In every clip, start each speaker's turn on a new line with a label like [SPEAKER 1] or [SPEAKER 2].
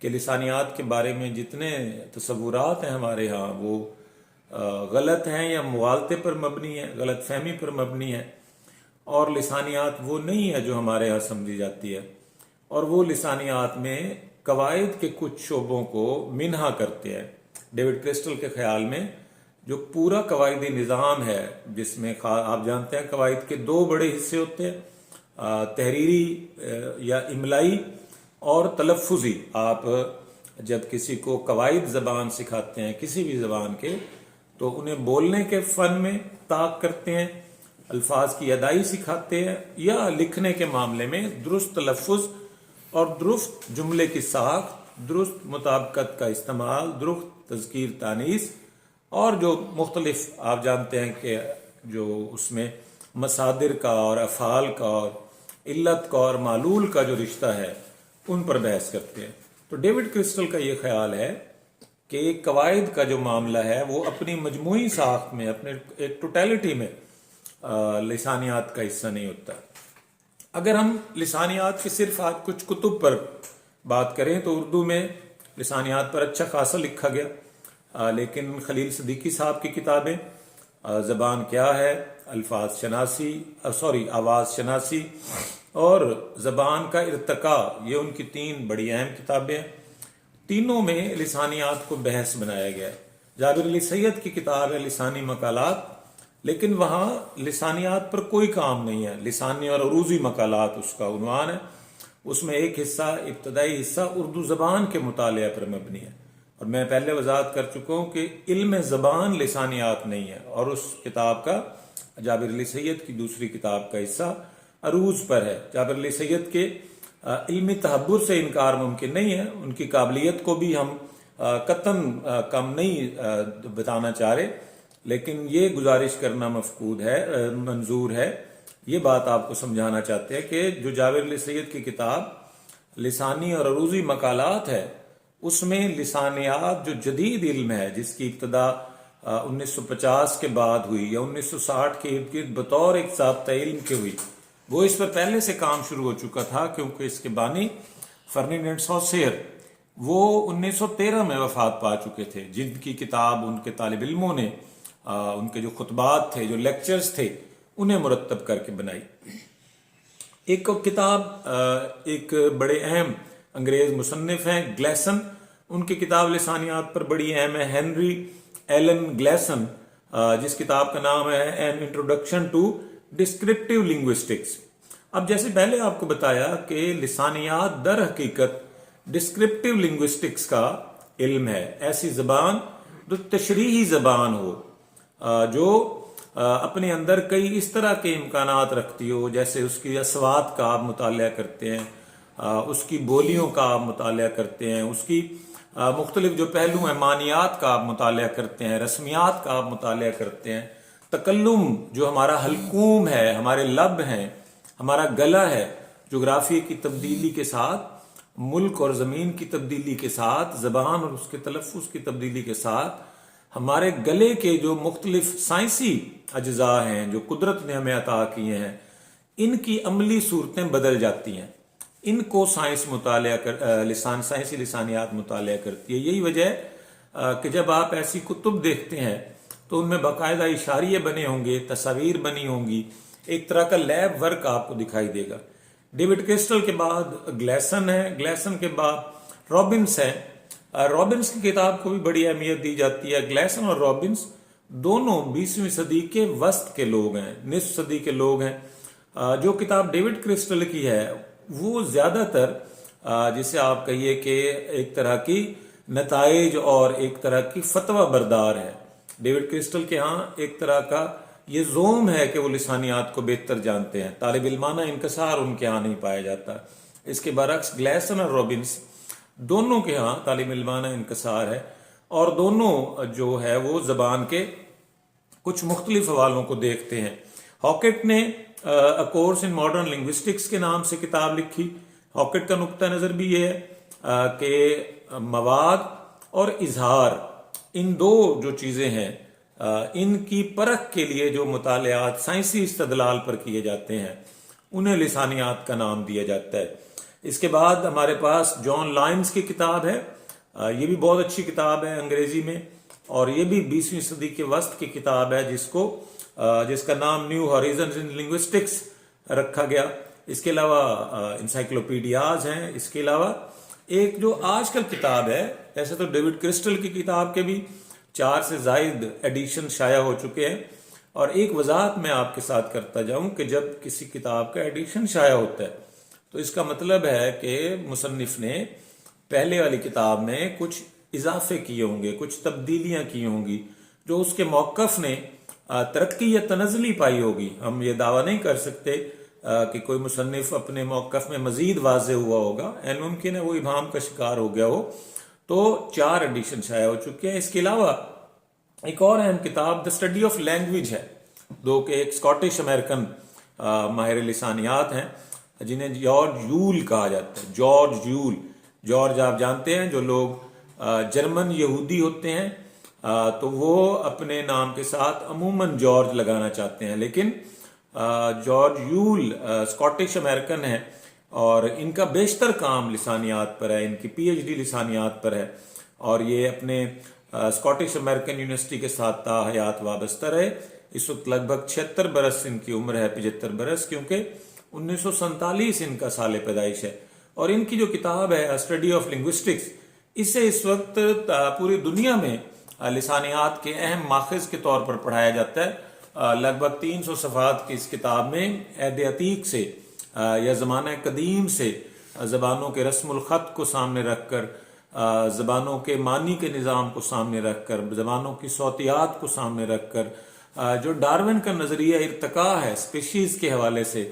[SPEAKER 1] کہ لسانیات کے بارے میں جتنے تصورات ہیں ہمارے ہاں وہ غلط ہیں یا مغالطے پر مبنی ہیں، غلط فہمی پر مبنی ہے، اور لسانیات وہ نہیں ہے جو ہمارے ہاں سمجھی جاتی ہے، اور وہ لسانیات میں قواعد کے کچھ شعبوں کو منہا کرتے ہیں۔ ڈیوڈ کرسٹل کے خیال میں جو پورا قواعدی نظام ہے، جس میں آپ جانتے ہیں قواعد کے دو بڑے حصے ہوتے ہیں، تحریری یا املائی اور تلفظی۔ آپ جب کسی کو قواعد زبان سکھاتے ہیں کسی بھی زبان کے، تو انہیں بولنے کے فن میں طاق کرتے ہیں، الفاظ کی ادائی سکھاتے ہیں، یا لکھنے کے معاملے میں درست تلفظ اور درست جملے کی ساخت، درست مطابقت کا استعمال، درست تذکیر تانیث، اور جو مختلف آپ جانتے ہیں کہ جو اس میں مصادر کا اور افعال کا اور علت کا اور معلول کا جو رشتہ ہے ان پر بحث کرتے ہیں۔ تو ڈیوڈ کرسٹل کا یہ خیال ہے کہ قواعد کا جو معاملہ ہے وہ اپنی مجموعی ساخت میں، اپنے ایک ٹوٹیلٹی میں لسانیات کا حصہ نہیں ہوتا۔ اگر ہم لسانیات کے صرف آج کچھ کتب پر بات کریں تو اردو میں لسانیات پر اچھا خاصا لکھا گیا، لیکن خلیل صدیقی صاحب کی کتابیں زبان کیا ہے، آواز شناسی اور زبان کا ارتقاء، یہ ان کی 3 بڑی اہم کتابیں ہیں۔ تینوں میں لسانیات کو بحث بنایا گیا ہے۔ جابر علی سید کی کتاب ہے لسانی مقالات، لیکن وہاں لسانیات پر کوئی کام نہیں ہے، لسانی اور عروضی مقالات اس کا عنوان ہے۔ اس میں ایک حصہ، ابتدائی حصہ اردو زبان کے مطالعہ پر مبنی ہے، اور میں پہلے وضاحت کر چکا ہوں کہ علم زبان لسانیات نہیں ہے، اور اس کتاب کا، جابر علی سید کی دوسری کتاب کا حصہ عروض پر ہے۔ جابر علی سید کے علمی تحبر سے انکار ممکن نہیں ہے، ان کی قابلیت کو بھی ہم قطعاً کم نہیں بتانا چاہ رہے، لیکن یہ گزارش کرنا مفقود ہے، منظور ہے، یہ بات آپ کو سمجھانا چاہتے ہیں کہ جو جابر علی سید کی کتاب لسانی اور عروضی مقالات ہے، اس میں لسانیات جو جدید علم ہے، جس کی ابتدا 1950 کے بعد ہوئی یا 1960 کے ارد گرد بطور ایک ضابطہ علم کے ہوئی، وہ اس پر پہلے سے کام شروع ہو چکا تھا، کیونکہ اس کے بانی فرنینڈ سوسیر وہ 1913 میں وفات پا چکے تھے، جن کی کتاب ان کے طالب علموں نے ان کے جو خطبات تھے، جو لیکچرز تھے، انہیں مرتب کر کے بنائی۔ ایک کتاب ایک بڑے اہم انگریز مصنف ہیں گلیسن، ان کی کتاب لسانیات پر بڑی اہم ہے، ہنری ایلن گلیسن، جس کتاب کا نام ہے an introduction to descriptive linguistics. اب جیسے پہلے آپ کو بتایا کہ لسانیات در حقیقت ڈسکرپٹیو لنگوسٹکس کا علم ہے، ایسی زبان جو تشریحی زبان ہو، جو اپنے اندر کئی اس طرح کے امکانات رکھتی ہو، جیسے اس کی اصوات کا آپ مطالعہ کرتے ہیں، اس کی بولیوں کا آپ مطالعہ کرتے ہیں، اس کی مختلف جو پہلو ہیں معنیات کا آپ مطالعہ کرتے ہیں، رسمیات کا آپ مطالعہ کرتے ہیں، تکلم جو ہمارا حلقوم ہے، ہمارے لب ہیں، ہمارا گلا ہے، جغرافیے کی تبدیلی کے ساتھ، ملک اور زمین کی تبدیلی کے ساتھ، زبان اور اس کے تلفظ کی تبدیلی کے ساتھ، ہمارے گلے کے جو مختلف سائنسی اجزاء ہیں جو قدرت نے ہمیں عطا کیے ہیں، ان کی عملی صورتیں بدل جاتی ہیں، ان کو سائنسی لسانیات مطالعہ کرتی ہے۔ یہی وجہ ہے کہ جب آپ ایسی کتب دیکھتے ہیں تو ان میں باقاعدہ اشاریے بنے ہوں گے، تصاویر بنی ہوں گی، ایک طرح کا لیب ورک آپ کو دکھائی دے گا۔ ڈیوڈ کرسٹل کے بعد گلیسن ہے، گلیسن کے بعد رابنس ہے۔ رابنس کی کتاب کو بھی بڑی اہمیت دی جاتی ہے۔ گلیسن اور رابنس دونوں 20ویں صدی کے وسط کے لوگ ہیں، نصف صدی کے لوگ ہیں۔ جو کتاب ڈیوڈ کرسٹل کی ہے وہ زیادہ تر جسے آپ کہیے کہ ایک طرح کی نتائج اور ایک طرح کی فتویٰ بردار ہے۔ ڈیوڈ کرسٹل کے ہاں ایک طرح کا یہ زوم ہے کہ وہ لسانیات کو بہتر جانتے ہیں، طالب علمانہ انکسار ان کے ہاں نہیں پایا جاتا۔ اس کے برعکس گلیسن اور رابنس دونوں کے ہاں طالب علمانہ انکسار ہے، اور دونوں جو ہے وہ زبان کے کچھ مختلف حوالوں کو دیکھتے ہیں۔ ہاکٹ نے A Course in Modern Linguistics کے نام سے کتاب لکھی۔ ہاکٹ کا نقطہ نظر بھی یہ ہے کہ مواد اور اظہار، ان دو جو چیزیں ہیں، ان کی پرکھ کے لیے جو مطالعات سائنسی استدلال پر کیے جاتے ہیں انہیں لسانیات کا نام دیا جاتا ہے۔ اس کے بعد ہمارے پاس جان لائنز کی کتاب ہے، یہ بھی بہت اچھی کتاب ہے انگریزی میں، اور یہ بھی 20ویں صدی کے وسط کی کتاب ہے جس کا نام نیو ہاریزنز ان لنگوسٹکس رکھا گیا۔ اس کے علاوہ انسائکلوپیڈیاز ہیں۔ اس کے علاوہ ایک جو آج کل کتاب ہے، ایسے تو ڈیوڈ کرسٹل کی کتاب کے بھی 4 سے زائد ایڈیشن شائع ہو چکے ہیں، اور ایک وضاحت میں آپ کے ساتھ کرتا جاؤں کہ جب کسی کتاب کا ایڈیشن شائع ہوتا ہے تو اس کا مطلب ہے کہ مصنف نے پہلے والی کتاب میں کچھ اضافے کیے ہوں گے، کچھ تبدیلیاں کی ہوں گی، جو اس کے موقف نے ترقی یا تنزلی پائی ہوگی۔ ہم یہ دعویٰ نہیں کر سکتے کہ کوئی مصنف اپنے موقف میں مزید واضح ہوا ہوگا، این ممکن ہے وہ ابہام کا شکار ہو گیا ہو۔ تو 4 ایڈیشن شائع ہو چکے ہیں۔ اس کے علاوہ ایک اور اہم کتاب دا اسٹڈی آف لینگویج ہے، جو کہ ایک اسکاٹش امریکن ماہر لسانیات ہیں جنہیں جارج یول کہا جاتا ہے۔ جارج آپ جانتے ہیں، جو لوگ جرمن یہودی ہوتے ہیں تو وہ اپنے نام کے ساتھ عموماً جارج لگانا چاہتے ہیں، لیکن جارج یول اسکاٹش امریکن ہے، اور ان کا بیشتر کام لسانیات پر ہے، ان کی پی ایچ ڈی لسانیات پر ہے، اور یہ اپنے اسکاٹش امریکن یونیورسٹی کے ساتھ تا حیات وابستہ رہے۔ اس وقت لگ بھگ 76 برس ان کی عمر ہے، 75 برس، کیونکہ 1947 ان کا سال پیدائش ہے۔ اور ان کی جو کتاب ہے اسٹڈی آف لنگوسٹکس، اسے اس وقت پوری دنیا میں لسانیات کے اہم ماخذ کے طور پر پڑھایا جاتا ہے۔ لگ بھگ 300 صفحات کی اس کتاب میں عہد عتیق سے یا زمانہ قدیم سے زبانوں کے رسم الخط کو سامنے رکھ کر، زبانوں کے معنی کے نظام کو سامنے رکھ کر، زبانوں کی صوتیات کو سامنے رکھ کر، جو ڈارون کا نظریہ ارتقاء ہے اسپیشیز کے حوالے سے،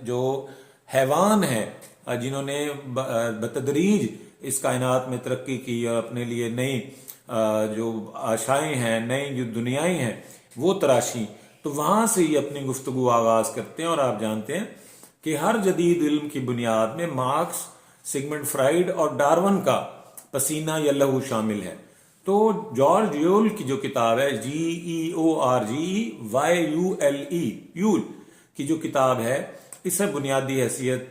[SPEAKER 1] جو حیوان ہے جنہوں نے بتدریج اس کائنات میں ترقی کی اور اپنے لیے نئی جو آشائیں ہیں، نئی جو دنیائیں ہیں وہ تراشی، تو وہاں سے ہی اپنی گفتگو آغاز کرتے ہیں۔ اور آپ جانتے ہیں کہ ہر جدید علم کی بنیاد میں مارکس، سگمنڈ فرائیڈ اور ڈارون کا پسینہ یا لہو شامل ہے۔ تو جارج یول کی جو کتاب ہے GEORGYULE یول کی جو کتاب ہے، اس سے بنیادی حیثیت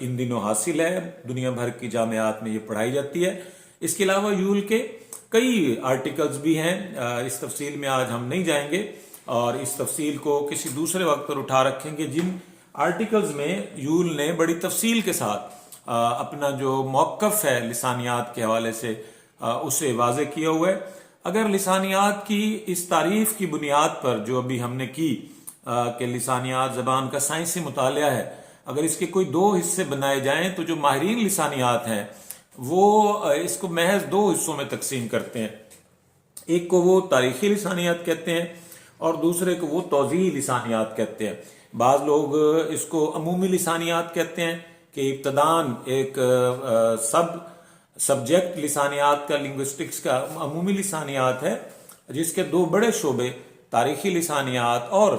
[SPEAKER 1] ان دنوں حاصل ہے، دنیا بھر کی جامعات میں یہ پڑھائی جاتی ہے۔ اس کے علاوہ یول کے کئی آرٹیکلز بھی ہیں، اس تفصیل میں آج ہم نہیں جائیں گے، اور اس تفصیل کو کسی دوسرے وقت پر اٹھا رکھیں گے، جن آرٹیکلز میں یول نے بڑی تفصیل کے ساتھ اپنا جو موقف ہے لسانیات کے حوالے سے اسے واضح کیا ہوا ہے۔ اگر لسانیات کی اس تعریف کی بنیاد پر جو ابھی ہم نے کی کہ لسانیات زبان کا سائنسی مطالعہ ہے، اگر اس کے کوئی 2 حصے بنائے جائیں تو جو ماہرین لسانیات ہیں وہ اس کو محض 2 حصوں میں تقسیم کرتے ہیں۔ ایک کو وہ تاریخی لسانیات کہتے ہیں، اور دوسرے کو وہ توضیحی لسانیات کہتے ہیں۔ بعض لوگ اس کو عمومی لسانیات کہتے ہیں کہ ابتداً ایک سبجیکٹ لسانیات کا، لنگوسٹکس کا عمومی لسانیات ہے، جس کے 2 بڑے شعبے تاریخی لسانیات اور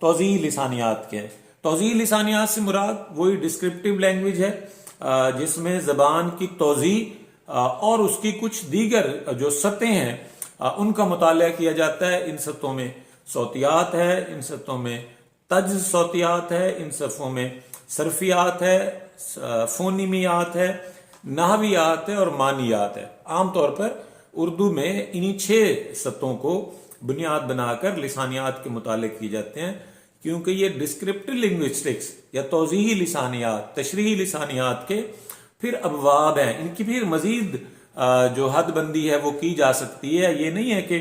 [SPEAKER 1] توضیحی لسانیات کے ہیں۔ توضیحی لسانیات سے مراد وہی ڈسکرپٹیو لینگویج ہے جس میں زبان کی توضیح اور اس کی کچھ دیگر جو سطحیں ہیں ان کا مطالعہ کیا جاتا ہے۔ ان سطحوں میں صوتیات ہے، ان سطحوں میں طجز صوتیات ہے، ان سطحوں میں صرفیات ہے، فونیمیات ہے، نحویات ہے اور معنیات ہے۔ عام طور پر اردو میں انہی 6 سطحوں کو بنیاد بنا کر لسانیات کے مطالعے کیے جاتے ہیں، کیونکہ یہ ڈسکرپٹیو لنگوسٹکس یا توضیحی لسانیات، تشریحی لسانیات کے پھر ابواب ہیں۔ ان کی پھر مزید جو حد بندی ہے وہ کی جا سکتی ہے۔ یہ نہیں ہے کہ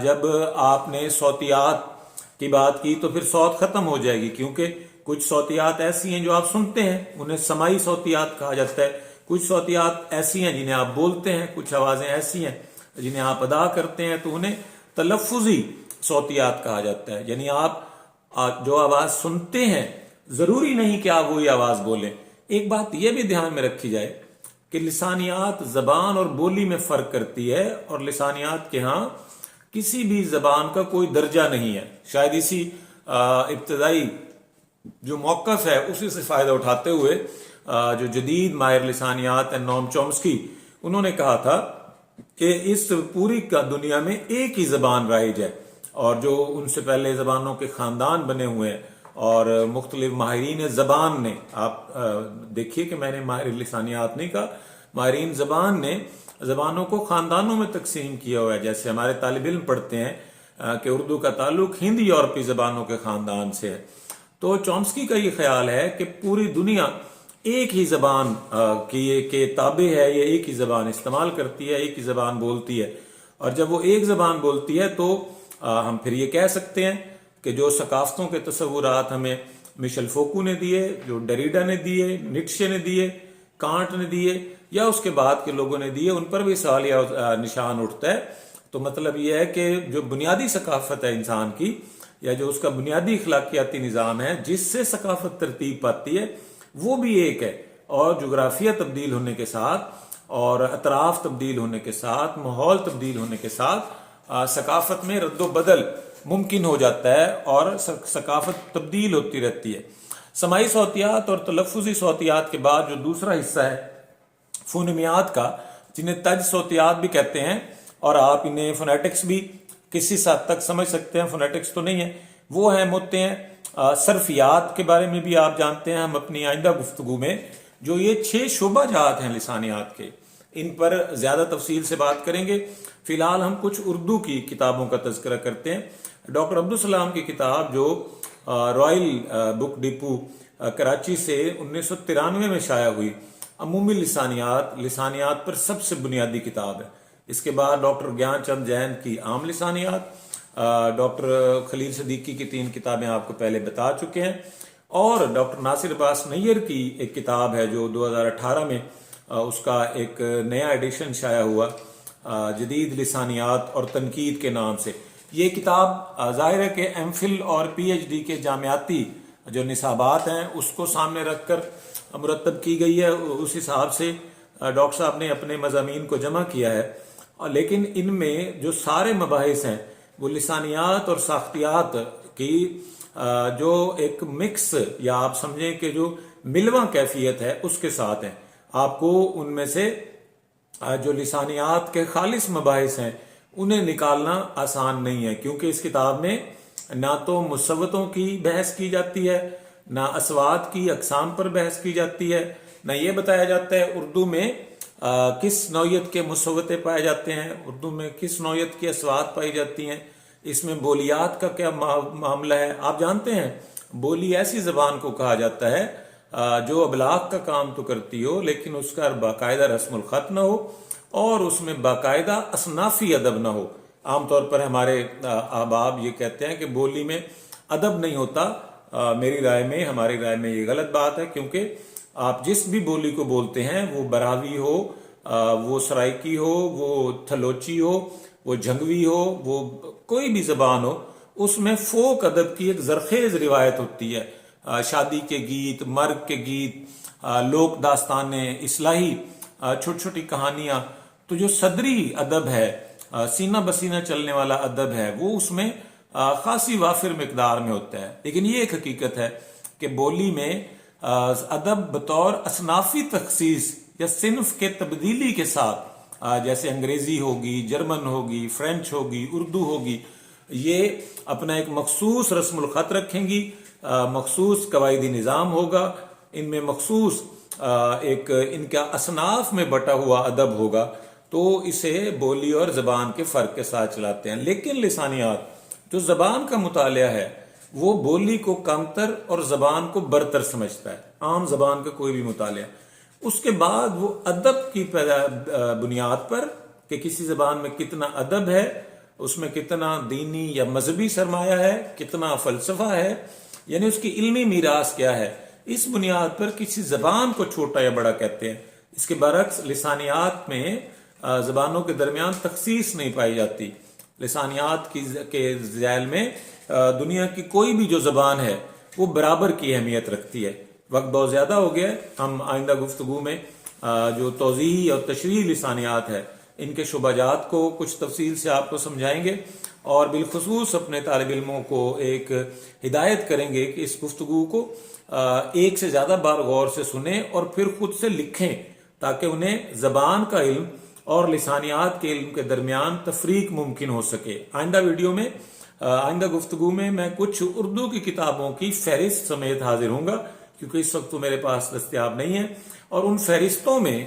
[SPEAKER 1] جب آپ نے صوتیات کی بات کی تو پھر صوت ختم ہو جائے گی، کیونکہ کچھ صوتیات ایسی ہیں جو آپ سنتے ہیں، انہیں سماعی صوتیات کہا جاتا ہے۔ کچھ صوتیات ایسی ہیں جنہیں آپ بولتے ہیں، کچھ آوازیں ایسی ہیں جنہیں آپ ادا کرتے ہیں، تو انہیں تلفظی صوتیات کہا جاتا ہے۔ یعنی آپ جو آواز سنتے ہیں ضروری نہیں کہ آپ وہی آواز بولیں۔ ایک بات یہ بھی دھیان میں رکھی جائے کہ لسانیات زبان اور بولی میں فرق کرتی ہے، اور لسانیات کے ہاں کسی بھی زبان کا کوئی درجہ نہیں ہے۔ شاید اسی ابتدائی جو موقف ہے اسی سے فائدہ اٹھاتے ہوئے جو جدید ماہر لسانیات ہیں نوم چومسکی، انہوں نے کہا تھا کہ اس پوری دنیا میں ایک ہی زبان رائج ہے، اور جو ان سے پہلے زبانوں کے خاندان بنے ہوئے ہیں اور مختلف ماہرین زبان نے، آپ دیکھیے کہ میں نے ماہر لسانیات نہیں کہا، ماہرین زبان نے زبانوں کو خاندانوں میں تقسیم کیا ہوا ہے. جیسے ہمارے طالب علم پڑھتے ہیں کہ اردو کا تعلق ہندی یورپی زبانوں کے خاندان سے ہے. تو چومسکی کا یہ خیال ہے کہ پوری دنیا ایک ہی زبان کے تابع ہے، یا ایک ہی زبان استعمال کرتی ہے، ایک ہی زبان بولتی ہے. اور جب وہ ایک زبان بولتی ہے تو ہم پھر یہ کہہ سکتے ہیں کہ جو ثقافتوں کے تصورات ہمیں مشل فوکو نے دیے، جو ڈریڈا نے دیے، نیٹشے نے دیے، کانٹ نے دیے، یا اس کے بعد کے لوگوں نے دیے، ان پر بھی سوال یا نشان اٹھتا ہے. تو مطلب یہ ہے کہ جو بنیادی ثقافت ہے انسان کی، یا جو اس کا بنیادی اخلاقیاتی نظام ہے جس سے ثقافت ترتیب پاتی ہے، وہ بھی ایک ہے. اور جغرافیہ تبدیل ہونے کے ساتھ اور اطراف تبدیل ہونے کے ساتھ، ماحول تبدیل ہونے کے ساتھ ثقافت میں رد و بدل ممکن ہو جاتا ہے اور ثقافت تبدیل ہوتی رہتی ہے. سماعی صوتیات اور تلفظی صوتیات کے بعد جو دوسرا حصہ ہے فونیمیات کا، جنہیں تج صوتیات بھی کہتے ہیں، اور آپ انہیں فونیٹکس بھی کسی حد تک سمجھ سکتے ہیں، فونیٹکس تو نہیں ہے، وہ ہیں ہوتے ہیں. صرفیات کے بارے میں بھی آپ جانتے ہیں. ہم اپنی آئندہ گفتگو میں جو یہ 6 شعبہ جات ہیں لسانیات کے، ان پر زیادہ تفصیل سے بات کریں گے. فی الحال ہم کچھ اردو کی کتابوں کا تذکرہ کرتے ہیں. ڈاکٹر عبدالسلام کی کتاب جو رائل بک ڈپو کراچی سے 1993 میں شائع ہوئی، عمومی لسانیات پر سب سے بنیادی کتاب ہے. اس کے بعد ڈاکٹر گیان چند جین کی عام لسانیات، ڈاکٹر خلیل صدیقی کی 3 کتابیں آپ کو پہلے بتا چکے ہیں، اور ڈاکٹر ناصر عباس نیر کی ایک کتاب ہے جو 2018 میں اس کا ایک نیا ایڈیشن شائع ہوا، جدید لسانیات اور تنقید کے نام سے. یہ کتاب ظاہر ہے کہ ایم فل اور پی ایچ ڈی کے جامعاتی جو نصابات ہیں اس کو سامنے رکھ کر مرتب کی گئی ہے. اس حساب سے ڈاکٹر صاحب نے اپنے مضامین کو جمع کیا ہے، لیکن ان میں جو سارے مباحث ہیں وہ لسانیات اور ساختیات کی جو ایک مکس، یا آپ سمجھیں کہ جو ملواں کیفیت ہے اس کے ساتھ ہیں. آپ کو ان میں سے جو لسانیات کے خالص مباحث ہیں انہیں نکالنا آسان نہیں ہے، کیونکہ اس کتاب میں نہ تو مصوتوں کی بحث کی جاتی ہے، نہ اصوات کی اقسام پر بحث کی جاتی ہے، نہ یہ بتایا جاتا ہے اردو میں کس نوعیت کے مصوتے پائے جاتے ہیں، اردو میں کس نوعیت کی اصوات پائی جاتی ہیں، اس میں بولیات کا کیا معاملہ ہے. آپ جانتے ہیں بولی ایسی زبان کو کہا جاتا ہے جو ابلاغ کا کام تو کرتی ہو لیکن اس کا باقاعدہ رسم الخط نہ ہو اور اس میں باقاعدہ اصنافی ادب نہ ہو. عام طور پر ہمارے احباب یہ کہتے ہیں کہ بولی میں ادب نہیں ہوتا. میری رائے میں، ہماری رائے میں یہ غلط بات ہے، کیونکہ آپ جس بھی بولی کو بولتے ہیں، وہ براوی ہو، وہ سرائکی ہو، وہ تھلوچی ہو، وہ جھنگوی ہو، وہ کوئی بھی زبان ہو، اس میں فوک ادب کی ایک زرخیز روایت ہوتی ہے. شادی کے گیت، مرگ کے گیت، لوک داستانیں، اصلاحی چھوٹی چھوٹی کہانیاں. تو جو صدری ادب ہے، سینہ بسینہ چلنے والا ادب ہے، وہ اس میں خاصی وافر مقدار میں ہوتا ہے. لیکن یہ ایک حقیقت ہے کہ بولی میں ادب بطور اصنافی تخصیص یا صنف کے تبدیلی کے ساتھ، جیسے انگریزی ہوگی، جرمن ہوگی، فرینچ ہوگی، اردو ہوگی، یہ اپنا ایک مخصوص رسم الخط رکھیں گی، مخصوص قواعدی نظام ہوگا، ان میں مخصوص ایک ان کا اصناف میں بٹا ہوا ادب ہوگا. تو اسے بولی اور زبان کے فرق کے ساتھ چلاتے ہیں. لیکن لسانیات جو زبان کا مطالعہ ہے وہ بولی کو کمتر اور زبان کو برتر سمجھتا ہے، عام زبان کا کوئی بھی مطالعہ. اس کے بعد وہ ادب کی بنیاد پر کہ کسی زبان میں کتنا ادب ہے، اس میں کتنا دینی یا مذہبی سرمایہ ہے، کتنا فلسفہ ہے، یعنی اس کی علمی میراث کیا ہے، اس بنیاد پر کسی زبان کو چھوٹا یا بڑا کہتے ہیں. اس کے برعکس لسانیات میں زبانوں کے درمیان تخصیص نہیں پائی جاتی. لسانیات کے ذیل میں دنیا کی کوئی بھی جو زبان ہے وہ برابر کی اہمیت رکھتی ہے. وقت بہت زیادہ ہو گیا ہے. ہم آئندہ گفتگو میں جو توضیحی اور تشریحی لسانیات ہے ان کے شعبہ جات کو کچھ تفصیل سے آپ کو سمجھائیں گے، اور بالخصوص اپنے طالب علموں کو ایک ہدایت کریں گے کہ اس گفتگو کو ایک سے زیادہ بار غور سے سنیں اور پھر خود سے لکھیں، تاکہ انہیں زبان کا علم اور لسانیات کے علم کے درمیان تفریق ممکن ہو سکے. آئندہ ویڈیو میں آئندہ گفتگو میں میں کچھ اردو کی کتابوں کی فہرست سمیت حاضر ہوں گا، کیونکہ اس وقت تو میرے پاس دستیاب نہیں ہے، اور ان فہرستوں میں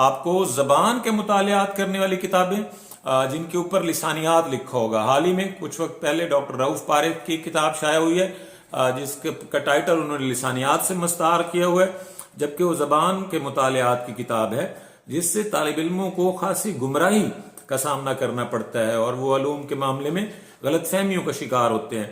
[SPEAKER 1] آپ کو زبان کے مطالعات کرنے والی کتابیں جن کے اوپر لسانیات لکھا ہوگا. حال ہی میں کچھ وقت پہلے ڈاکٹر رؤف پاریکھ کی کتاب شائع ہوئی ہے جس کا ٹائٹل انہوں نے لسانیات سے مستعار کیا ہوا ہے، جبکہ وہ زبان کے مطالعات کی کتاب ہے جس سے طالب علموں کو خاصی گمراہی کا سامنا کرنا پڑتا ہے اور وہ علوم کے معاملے میں غلط فہمیوں کا شکار ہوتے ہیں.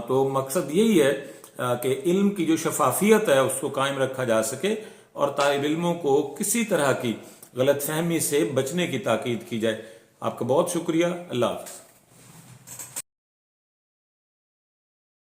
[SPEAKER 1] تو مقصد یہی ہے کہ علم کی جو شفافیت ہے اس کو قائم رکھا جا سکے اور طالب علموں کو کسی طرح کی غلط فہمی سے بچنے کی تاکید کی جائے. آپ کا بہت شکریہ. اللہ حافظ.